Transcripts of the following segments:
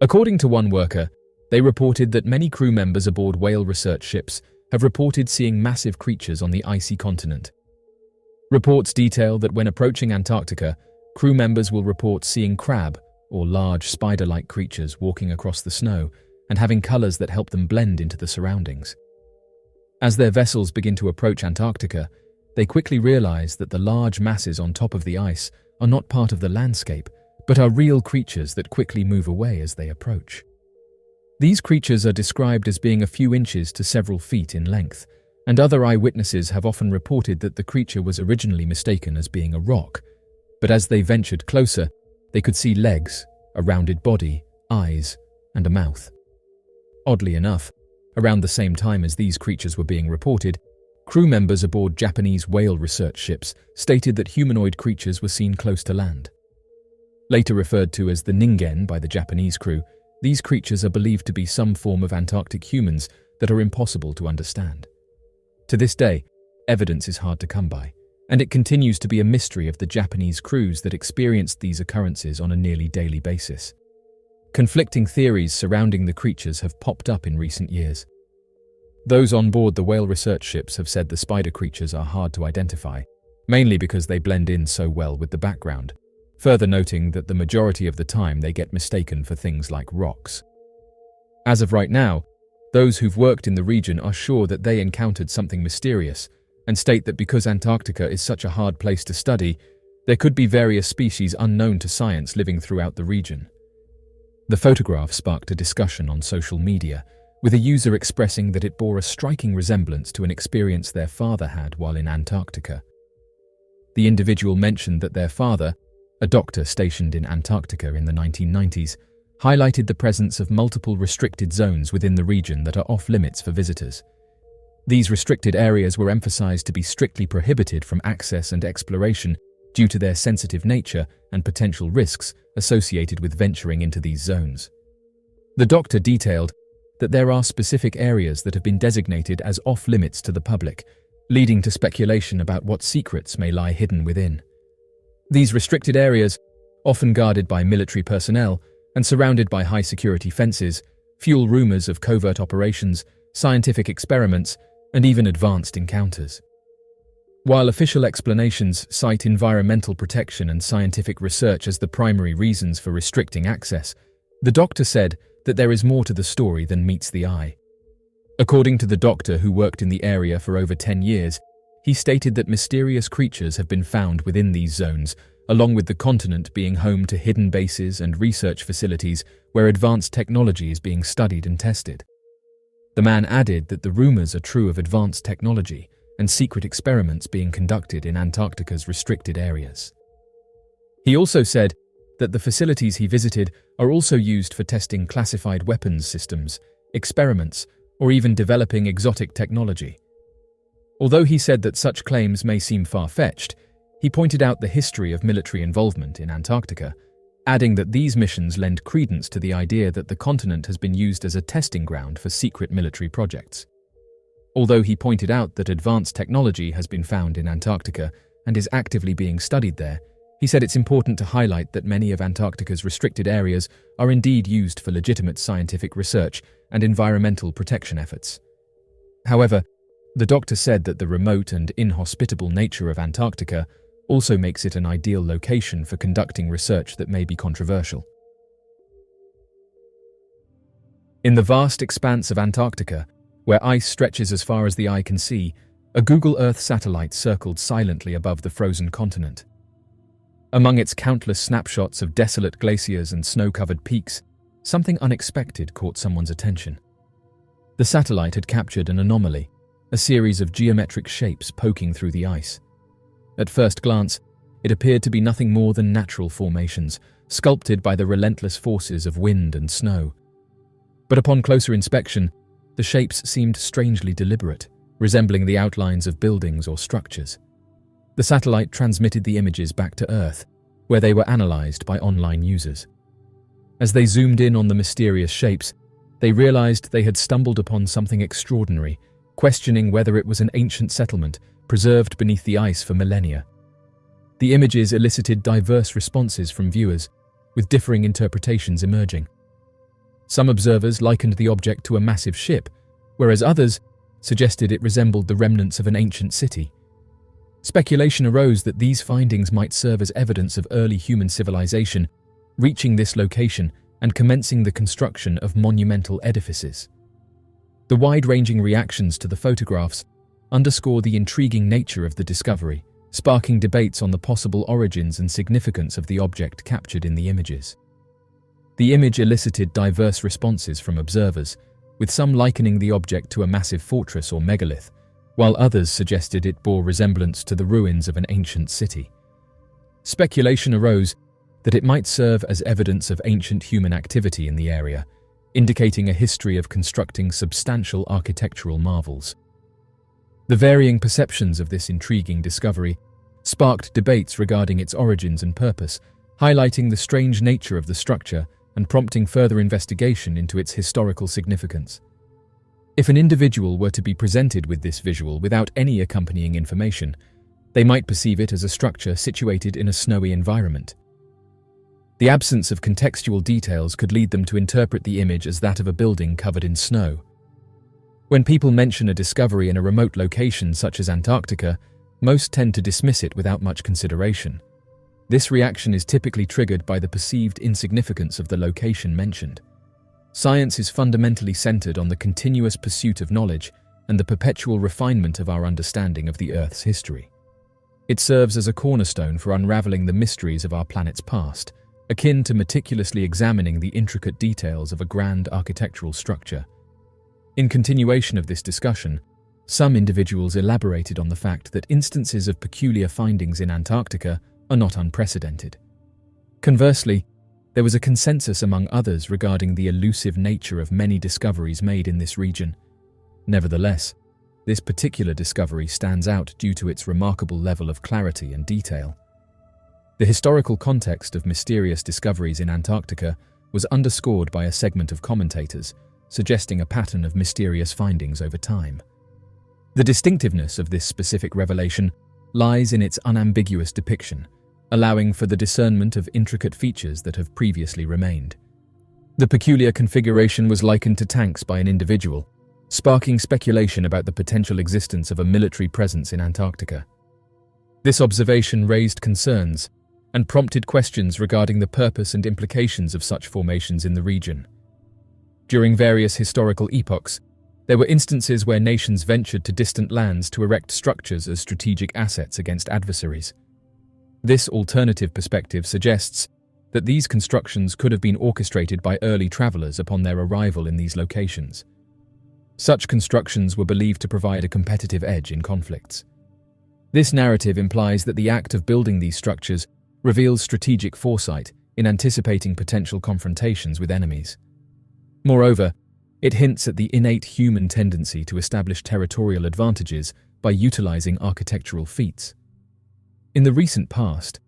According to one worker, they reported that many crew members aboard whale research ships have reported seeing massive creatures on the icy continent. Reports detail that when approaching Antarctica, crew members will report seeing crab, or large spider-like creatures walking across the snow and having colors that help them blend into the surroundings. As their vessels begin to approach Antarctica, they quickly realize that the large masses on top of the ice are not part of the landscape, but are real creatures that quickly move away as they approach. These creatures are described as being a few inches to several feet in length, and other eyewitnesses have often reported that the creature was originally mistaken as being a rock, but as they ventured closer, they could see legs, a rounded body, eyes, and a mouth. Oddly enough, around the same time as these creatures were being reported, crew members aboard Japanese whale research ships stated that humanoid creatures were seen close to land. Later referred to as the Ningen by the Japanese crew, these creatures are believed to be some form of Antarctic humans that are impossible to understand. To this day, evidence is hard to come by, and it continues to be a mystery of the Japanese crews that experienced these occurrences on a nearly daily basis. Conflicting theories surrounding the creatures have popped up in recent years. Those on board the whale research ships have said the spider creatures are hard to identify, mainly because they blend in so well with the background, further noting that the majority of the time they get mistaken for things like rocks. As of right now, those who've worked in the region are sure that they encountered something mysterious and state that because Antarctica is such a hard place to study, there could be various species unknown to science living throughout the region. The photograph sparked a discussion on social media, with a user expressing that it bore a striking resemblance to an experience their father had while in Antarctica. The individual mentioned that their father, a doctor stationed in Antarctica in the 1990s, highlighted the presence of multiple restricted zones within the region that are off-limits for visitors. These restricted areas were emphasized to be strictly prohibited from access and exploration due to their sensitive nature and potential risks associated with venturing into these zones. The doctor detailed that there are specific areas that have been designated as off-limits to the public, leading to speculation about what secrets may lie hidden within. These restricted areas, often guarded by military personnel and surrounded by high-security fences, fuel rumors of covert operations, scientific experiments, and even advanced encounters. While official explanations cite environmental protection and scientific research as the primary reasons for restricting access, the doctor said that there is more to the story than meets the eye. According to the doctor who worked in the area for over 10 years, he stated that mysterious creatures have been found within these zones, along with the continent being home to hidden bases and research facilities where advanced technology is being studied and tested. The man added that the rumors are true of advanced technology and secret experiments being conducted in Antarctica's restricted areas. He also said that the facilities he visited are also used for testing classified weapons systems, experiments, or even developing exotic technology. Although he said that such claims may seem far-fetched, he pointed out the history of military involvement in Antarctica, adding that these missions lend credence to the idea that the continent has been used as a testing ground for secret military projects. Although he pointed out that advanced technology has been found in Antarctica and is actively being studied there, he said it's important to highlight that many of Antarctica's restricted areas are indeed used for legitimate scientific research and environmental protection efforts. However, the doctor said that the remote and inhospitable nature of Antarctica also makes it an ideal location for conducting research that may be controversial. In the vast expanse of Antarctica, where ice stretches as far as the eye can see, a Google Earth satellite circled silently above the frozen continent. Among its countless snapshots of desolate glaciers and snow-covered peaks, something unexpected caught someone's attention. The satellite had captured an anomaly, a series of geometric shapes poking through the ice. At first glance, it appeared to be nothing more than natural formations, sculpted by the relentless forces of wind and snow. But upon closer inspection, the shapes seemed strangely deliberate, resembling the outlines of buildings or structures. The satellite transmitted the images back to Earth, where they were analyzed by online users. As they zoomed in on the mysterious shapes, they realized they had stumbled upon something extraordinary, questioning whether it was an ancient settlement preserved beneath the ice for millennia. The images elicited diverse responses from viewers, with differing interpretations emerging. Some observers likened the object to a massive ship, whereas others suggested it resembled the remnants of an ancient city. Speculation arose that these findings might serve as evidence of early human civilization reaching this location and commencing the construction of monumental edifices. The wide-ranging reactions to the photographs underscore the intriguing nature of the discovery, sparking debates on the possible origins and significance of the object captured in the images. The image elicited diverse responses from observers, with some likening the object to a massive fortress or megalith, while others suggested it bore resemblance to the ruins of an ancient city. Speculation arose that it might serve as evidence of ancient human activity in the area, indicating a history of constructing substantial architectural marvels. The varying perceptions of this intriguing discovery sparked debates regarding its origins and purpose, highlighting the strange nature of the structure and prompting further investigation into its historical significance. If an individual were to be presented with this visual without any accompanying information, they might perceive it as a structure situated in a snowy environment. The absence of contextual details could lead them to interpret the image as that of a building covered in snow. When people mention a discovery in a remote location such as Antarctica, most tend to dismiss it without much consideration. This reaction is typically triggered by the perceived insignificance of the location mentioned. Science is fundamentally centered on the continuous pursuit of knowledge and the perpetual refinement of our understanding of the Earth's history. It serves as a cornerstone for unraveling the mysteries of our planet's past, akin to meticulously examining the intricate details of a grand architectural structure. In continuation of this discussion, some individuals elaborated on the fact that instances of peculiar findings in Antarctica are not unprecedented. Conversely, there was a consensus among others regarding the elusive nature of many discoveries made in this region. Nevertheless, this particular discovery stands out due to its remarkable level of clarity and detail. The historical context of mysterious discoveries in Antarctica was underscored by a segment of commentators, suggesting a pattern of mysterious findings over time. The distinctiveness of this specific revelation lies in its unambiguous depiction, allowing for the discernment of intricate features that have previously remained. The peculiar configuration was likened to tanks by an individual, sparking speculation about the potential existence of a military presence in Antarctica. This observation raised concerns and prompted questions regarding the purpose and implications of such formations in the region. During various historical epochs, there were instances where nations ventured to distant lands to erect structures as strategic assets against adversaries. This alternative perspective suggests that these constructions could have been orchestrated by early travelers upon their arrival in these locations. Such constructions were believed to provide a competitive edge in conflicts. This narrative implies that the act of building these structures reveals strategic foresight in anticipating potential confrontations with enemies. Moreover, it hints at the innate human tendency to establish territorial advantages by utilizing architectural feats. In the recent past,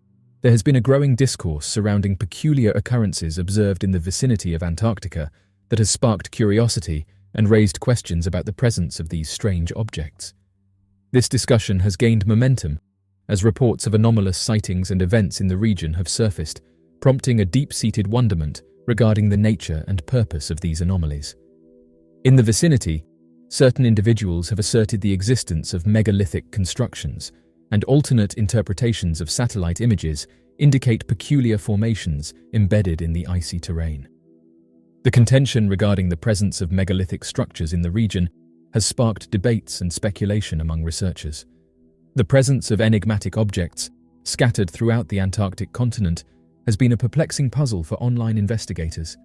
there has been a growing discourse surrounding peculiar occurrences observed in the vicinity of Antarctica that has sparked curiosity and raised questions about the presence of these strange objects. This discussion has gained momentum as reports of anomalous sightings and events in the region have surfaced, prompting a deep-seated wonderment regarding the nature and purpose of these anomalies. In the vicinity, certain individuals have asserted the existence of megalithic constructions, and alternate interpretations of satellite images indicate peculiar formations embedded in the icy terrain. The contention regarding the presence of megalithic structures in the region has sparked debates and speculation among researchers. The presence of enigmatic objects scattered throughout the Antarctic continent has been a perplexing puzzle for online investigators.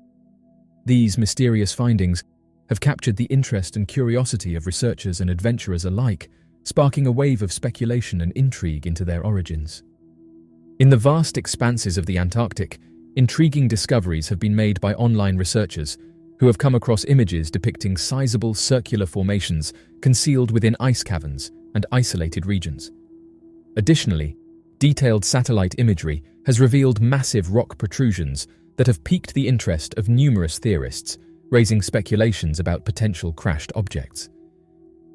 These mysterious findings have captured the interest and curiosity of researchers and adventurers alike, sparking a wave of speculation and intrigue into their origins. In the vast expanses of the Antarctic, intriguing discoveries have been made by online researchers who have come across images depicting sizable circular formations concealed within ice caverns and isolated regions. Additionally, detailed satellite imagery has revealed massive rock protrusions that have piqued the interest of numerous theorists, raising speculations about potential crashed objects.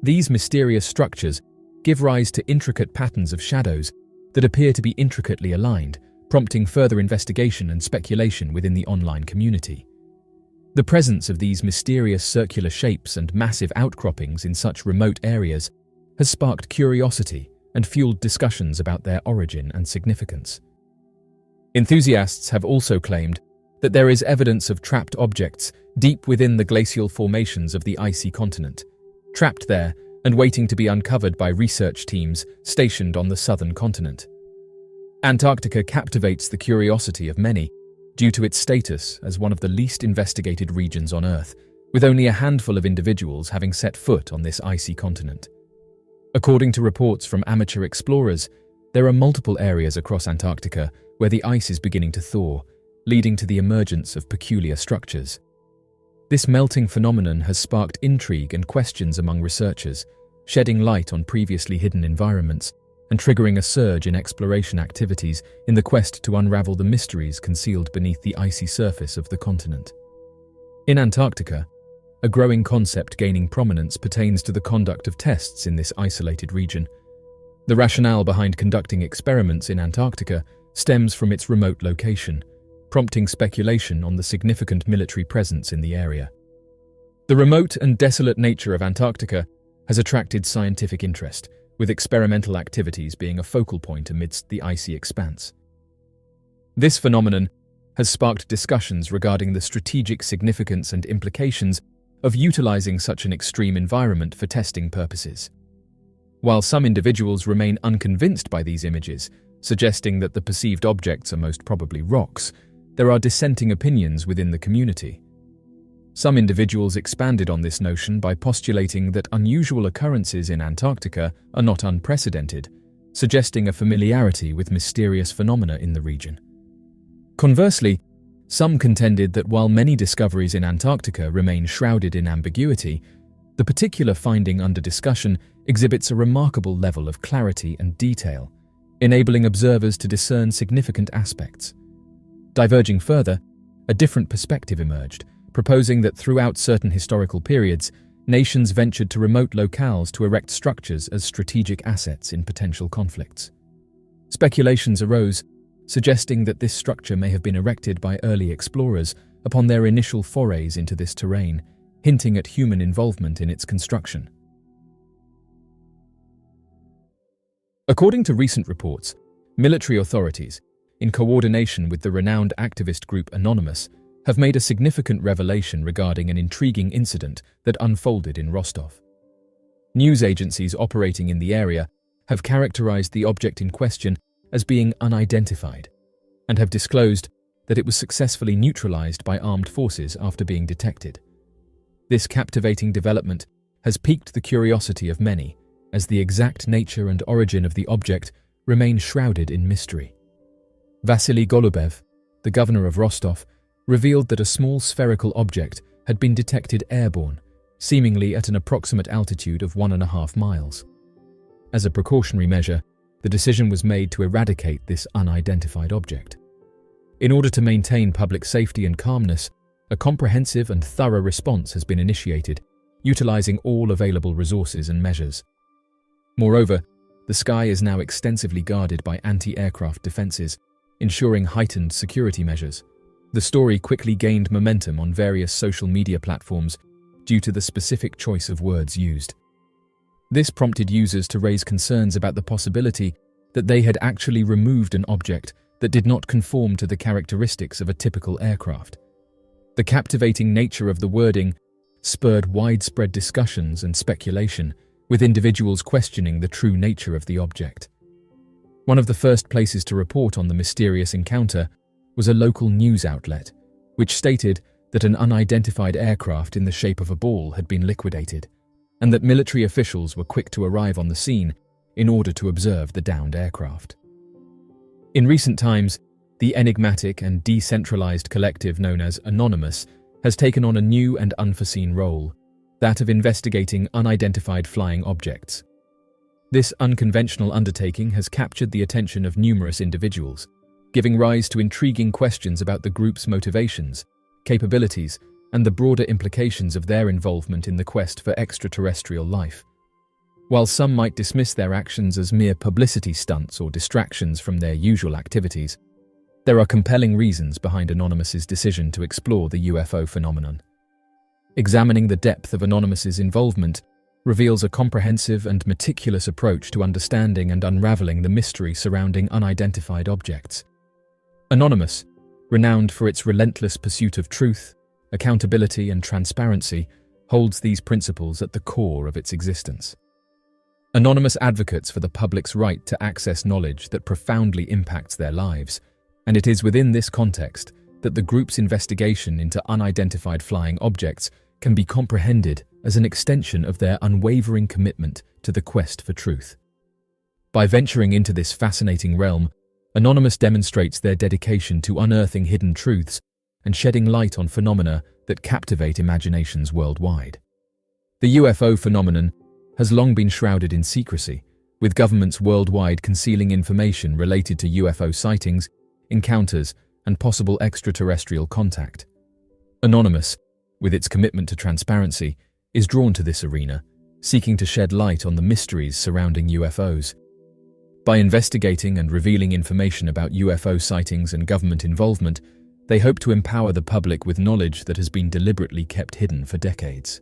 These mysterious structures give rise to intricate patterns of shadows that appear to be intricately aligned, prompting further investigation and speculation within the online community. The presence of these mysterious circular shapes and massive outcroppings in such remote areas has sparked curiosity and fueled discussions about their origin and significance. Enthusiasts have also claimed that there is evidence of trapped objects deep within the glacial formations of the icy continent, trapped there and waiting to be uncovered by research teams stationed on the southern continent. Antarctica captivates the curiosity of many due to its status as one of the least investigated regions on Earth, with only a handful of individuals having set foot on this icy continent. According to reports from amateur explorers, there are multiple areas across Antarctica where the ice is beginning to thaw, leading to the emergence of peculiar structures. This melting phenomenon has sparked intrigue and questions among researchers, shedding light on previously hidden environments and triggering a surge in exploration activities in the quest to unravel the mysteries concealed beneath the icy surface of the continent. In Antarctica, a growing concept gaining prominence pertains to the conduct of tests in this isolated region. The rationale behind conducting experiments in Antarctica stems from its remote location, prompting speculation on the significant military presence in the area. The remote and desolate nature of Antarctica has attracted scientific interest, with experimental activities being a focal point amidst the icy expanse. This phenomenon has sparked discussions regarding the strategic significance and implications of utilizing such an extreme environment for testing purposes. While some individuals remain unconvinced by these images, suggesting that the perceived objects are most probably rocks, there are dissenting opinions within the community. Some individuals expanded on this notion by postulating that unusual occurrences in Antarctica are not unprecedented, suggesting a familiarity with mysterious phenomena in the region. Conversely, some contended that while many discoveries in Antarctica remain shrouded in ambiguity, the particular finding under discussion exhibits a remarkable level of clarity and detail, enabling observers to discern significant aspects. Diverging further, a different perspective emerged, proposing that throughout certain historical periods, nations ventured to remote locales to erect structures as strategic assets in potential conflicts. Speculations arose, suggesting that this structure may have been erected by early explorers upon their initial forays into this terrain, hinting at human involvement in its construction. According to recent reports, military authorities, in coordination with the renowned activist group Anonymous, have made a significant revelation regarding an intriguing incident that unfolded in Rostov. News agencies operating in the area have characterized the object in question as being unidentified and have disclosed that it was successfully neutralized by armed forces after being detected. This captivating development has piqued the curiosity of many, as the exact nature and origin of the object remain shrouded in mystery. Vasily Golubev, the governor of Rostov, revealed that a small spherical object had been detected airborne, seemingly at an approximate altitude of 1.5 miles. As a precautionary measure, the decision was made to eradicate this unidentified object. In order to maintain public safety and calmness, a comprehensive and thorough response has been initiated, utilizing all available resources and measures. Moreover, the sky is now extensively guarded by anti-aircraft defenses, ensuring heightened security measures. The story quickly gained momentum on various social media platforms due to the specific choice of words used. This prompted users to raise concerns about the possibility that they had actually removed an object that did not conform to the characteristics of a typical aircraft. The captivating nature of the wording spurred widespread discussions and speculation, with individuals questioning the true nature of the object. One of the first places to report on the mysterious encounter was a local news outlet, which stated that an unidentified aircraft in the shape of a ball had been liquidated, and that military officials were quick to arrive on the scene in order to observe the downed aircraft. In recent times, the enigmatic and decentralized collective known as Anonymous has taken on a new and unforeseen role, that of investigating unidentified flying objects. This unconventional undertaking has captured the attention of numerous individuals, giving rise to intriguing questions about the group's motivations, capabilities, and the broader implications of their involvement in the quest for extraterrestrial life. While some might dismiss their actions as mere publicity stunts or distractions from their usual activities, There are compelling reasons behind Anonymous's decision to explore the UFO phenomenon. Examining the depth of Anonymous's involvement reveals a comprehensive and meticulous approach to understanding and unraveling the mystery surrounding unidentified objects. Anonymous, renowned for its relentless pursuit of truth, accountability, and transparency, holds these principles at the core of its existence. Anonymous advocates for the public's right to access knowledge that profoundly impacts their lives, and it is within this context that the group's investigation into unidentified flying objects can be comprehended as an extension of their unwavering commitment to the quest for truth. By venturing into this fascinating realm, Anonymous demonstrates their dedication to unearthing hidden truths and shedding light on phenomena that captivate imaginations worldwide. The UFO phenomenon has long been shrouded in secrecy, with governments worldwide concealing information related to UFO sightings, encounters, and possible extraterrestrial contact. Anonymous, with its commitment to transparency, is drawn to this arena, seeking to shed light on the mysteries surrounding UFOs. By investigating and revealing information about UFO sightings and government involvement, they hope to empower the public with knowledge that has been deliberately kept hidden for decades.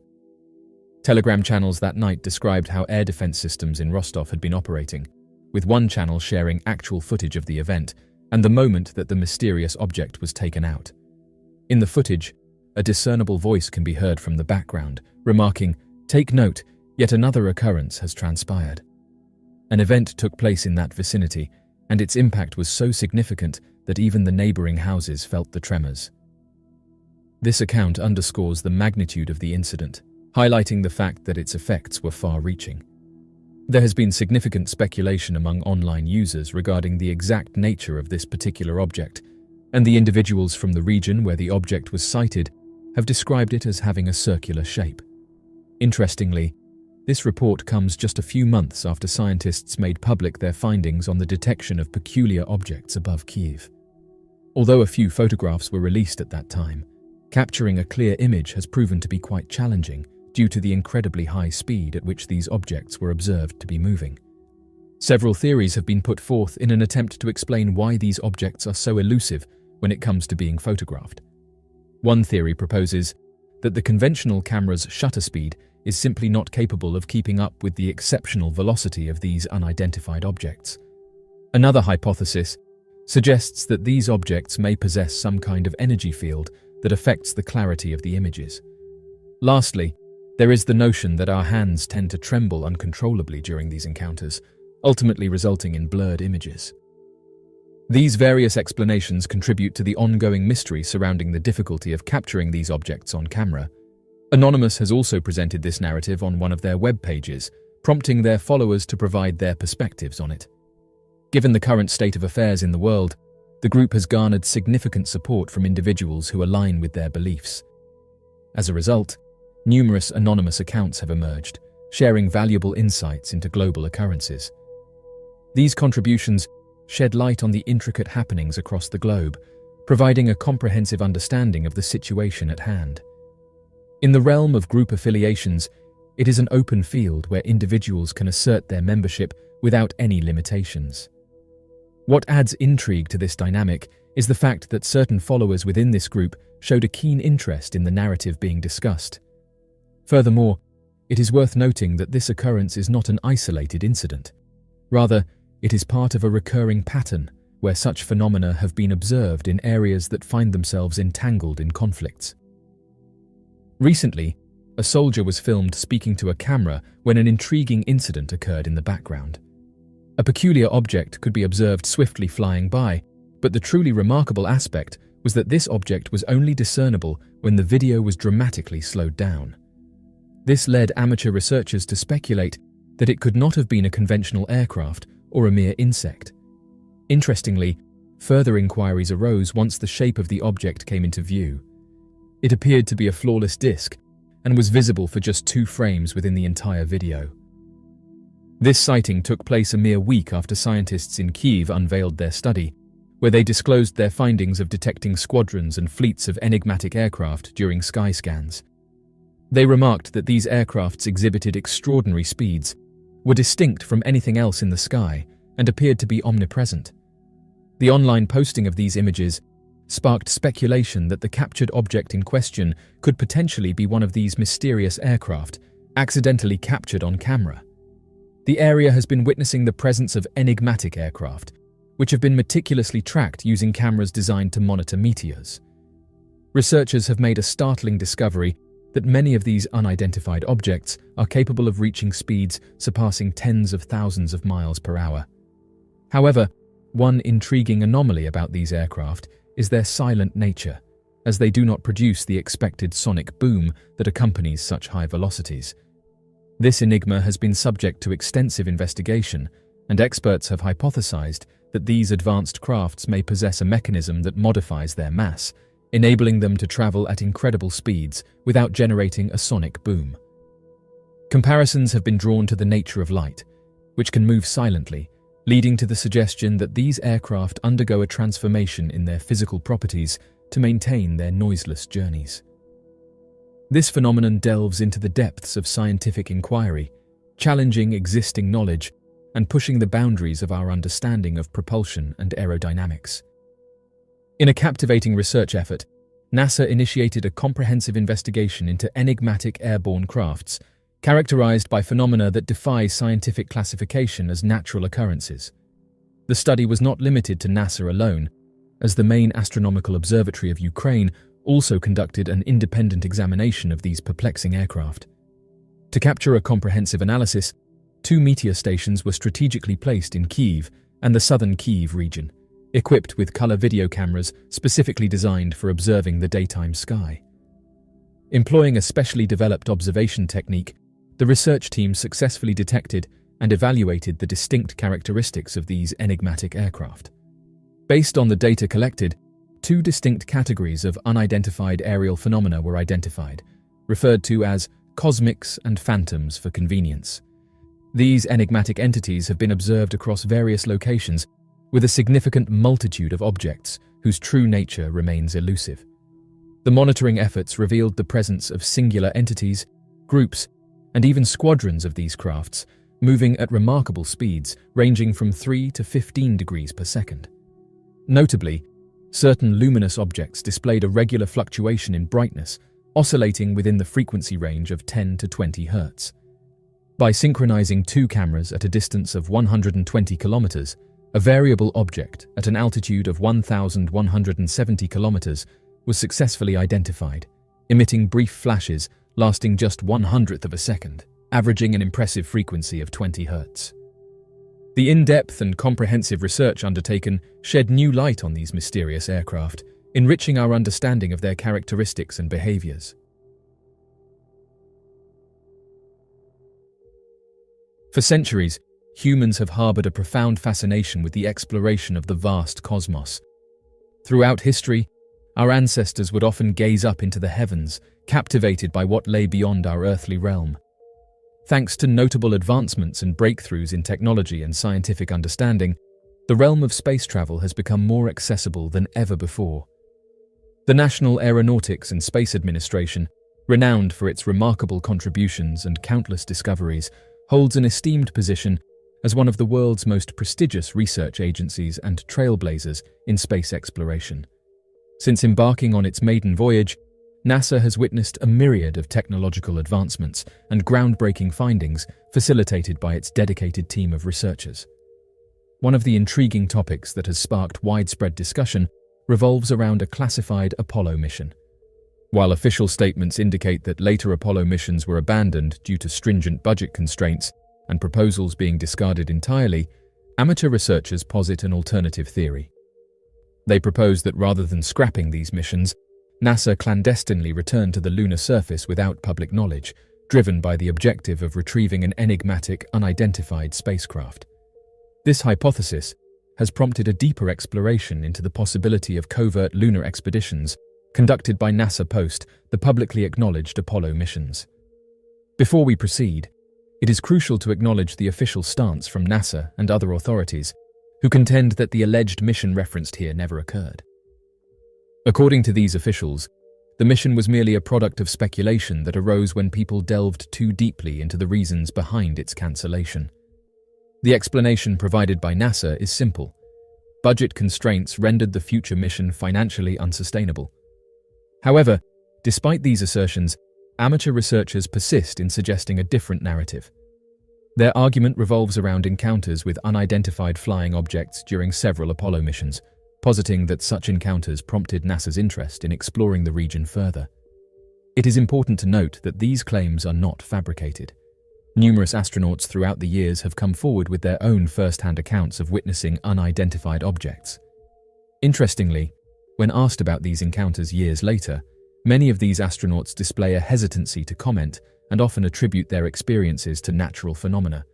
Telegram channels that night described how air defense systems in Rostov had been operating, with one channel sharing actual footage of the event and the moment that the mysterious object was taken out. In the footage, a discernible voice can be heard from the background, remarking, "Take note, yet another occurrence has transpired." An event took place in that vicinity, and its impact was so significant that even the neighboring houses felt the tremors. This account underscores the magnitude of the incident, highlighting the fact that its effects were far-reaching. There has been significant speculation among online users regarding the exact nature of this particular object, and the individuals from the region where the object was sighted have described it as having a circular shape. Interestingly, this report comes just a few months after scientists made public their findings on the detection of peculiar objects above Kyiv. Although a few photographs were released at that time, capturing a clear image has proven to be quite challenging due to the incredibly high speed at which these objects were observed to be moving. Several theories have been put forth in an attempt to explain why these objects are so elusive when it comes to being photographed. One theory proposes that the conventional camera's shutter speed is simply not capable of keeping up with the exceptional velocity of these unidentified objects. Another hypothesis suggests that these objects may possess some kind of energy field that affects the clarity of the images. Lastly, there is the notion that our hands tend to tremble uncontrollably during these encounters, ultimately resulting in blurred images. These various explanations contribute to the ongoing mystery surrounding the difficulty of capturing these objects on camera. Anonymous has also presented this narrative on one of their web pages, prompting their followers to provide their perspectives on it. Given the current state of affairs in the world, the group has garnered significant support from individuals who align with their beliefs. As a result, numerous anonymous accounts have emerged, sharing valuable insights into global occurrences. These contributions shed light on the intricate happenings across the globe, providing a comprehensive understanding of the situation at hand. In the realm of group affiliations, it is an open field where individuals can assert their membership without any limitations. What adds intrigue to this dynamic is the fact that certain followers within this group showed a keen interest in the narrative being discussed. Furthermore, it is worth noting that this occurrence is not an isolated incident. Rather, it is part of a recurring pattern where such phenomena have been observed in areas that find themselves entangled in conflicts. Recently, a soldier was filmed speaking to a camera when an intriguing incident occurred in the background. A peculiar object could be observed swiftly flying by, but the truly remarkable aspect was that this object was only discernible when the video was dramatically slowed down. This led amateur researchers to speculate that it could not have been a conventional aircraft or a mere insect. Interestingly, further inquiries arose once the shape of the object came into view. It appeared to be a flawless disc and was visible for just 2 frames within the entire video. This sighting took place a mere week after scientists in Kyiv unveiled their study, where they disclosed their findings of detecting squadrons and fleets of enigmatic aircraft during sky scans. They remarked that these aircrafts exhibited extraordinary speeds, were distinct from anything else in the sky, and appeared to be omnipresent. The online posting of these images sparked speculation that the captured object in question could potentially be one of these mysterious aircraft accidentally captured on camera. The area has been witnessing the presence of enigmatic aircraft, which have been meticulously tracked using cameras designed to monitor meteors. Researchers have made a startling discovery that many of these unidentified objects are capable of reaching speeds surpassing tens of thousands of miles per hour. However, one intriguing anomaly about these aircraft is their silent nature, as they do not produce the expected sonic boom that accompanies such high velocities. This enigma has been subject to extensive investigation, and experts have hypothesized that these advanced crafts may possess a mechanism that modifies their mass, enabling them to travel at incredible speeds without generating a sonic boom. Comparisons have been drawn to the nature of light, which can move silently, leading to the suggestion that these aircraft undergo a transformation in their physical properties to maintain their noiseless journeys. This phenomenon delves into the depths of scientific inquiry, challenging existing knowledge and pushing the boundaries of our understanding of propulsion and aerodynamics. In a captivating research effort, NASA initiated a comprehensive investigation into enigmatic airborne crafts, characterized by phenomena that defy scientific classification as natural occurrences. The study was not limited to NASA alone, as the main astronomical observatory of Ukraine also conducted an independent examination of these perplexing aircraft. To capture a comprehensive analysis, 2 meteor stations were strategically placed in Kyiv and the southern Kyiv region, equipped with color video cameras specifically designed for observing the daytime sky. Employing a specially developed observation technique, the research team successfully detected and evaluated the distinct characteristics of these enigmatic aircraft. Based on the data collected, 2 distinct categories of unidentified aerial phenomena were identified, referred to as cosmics and phantoms for convenience. These enigmatic entities have been observed across various locations, with a significant multitude of objects whose true nature remains elusive. The monitoring efforts revealed the presence of singular entities, groups, and even squadrons of these crafts, moving at remarkable speeds ranging from 3 to 15 degrees per second. Notably, certain luminous objects displayed a regular fluctuation in brightness, oscillating within the frequency range of 10 to 20 Hz. By synchronizing 2 cameras at a distance of 120 kilometers, a variable object at an altitude of 1,170 kilometers was successfully identified, emitting brief flashes lasting just 1/100th of a second, averaging an impressive frequency of 20 Hz. The in-depth and comprehensive research undertaken shed new light on these mysterious aircraft, enriching our understanding of their characteristics and behaviors. For centuries, humans have harbored a profound fascination with the exploration of the vast cosmos. Throughout history, our ancestors would often gaze up into the heavens, captivated by what lay beyond our earthly realm. Thanks to notable advancements and breakthroughs in technology and scientific understanding, the realm of space travel has become more accessible than ever before. The National Aeronautics and Space Administration, renowned for its remarkable contributions and countless discoveries, holds an esteemed position as one of the world's most prestigious research agencies and trailblazers in space exploration. Since embarking on its maiden voyage, NASA has witnessed a myriad of technological advancements and groundbreaking findings facilitated by its dedicated team of researchers. One of the intriguing topics that has sparked widespread discussion revolves around a classified Apollo mission. While official statements indicate that later Apollo missions were abandoned due to stringent budget constraints and proposals being discarded entirely, amateur researchers posit an alternative theory. They propose that rather than scrapping these missions, NASA clandestinely returned to the lunar surface without public knowledge, driven by the objective of retrieving an enigmatic, unidentified spacecraft. This hypothesis has prompted a deeper exploration into the possibility of covert lunar expeditions conducted by NASA post the publicly acknowledged Apollo missions. Before we proceed, it is crucial to acknowledge the official stance from NASA and other authorities, who contend that the alleged mission referenced here never occurred. According to these officials, the mission was merely a product of speculation that arose when people delved too deeply into the reasons behind its cancellation. The explanation provided by NASA is simple. budget constraints rendered the future mission financially unsustainable. However, despite these assertions, amateur researchers persist in suggesting a different narrative. Their argument revolves around encounters with unidentified flying objects during several Apollo missions, positing that such encounters prompted NASA's interest in exploring the region further. It is important to note that these claims are not fabricated. Numerous astronauts throughout the years have come forward with their own first-hand accounts of witnessing unidentified objects. Interestingly, when asked about these encounters years later, many of these astronauts display a hesitancy to comment and often attribute their experiences to natural phenomena,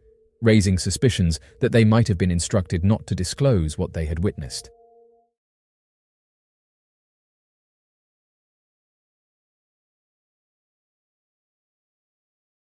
raising suspicions that they might have been instructed not to disclose what they had witnessed.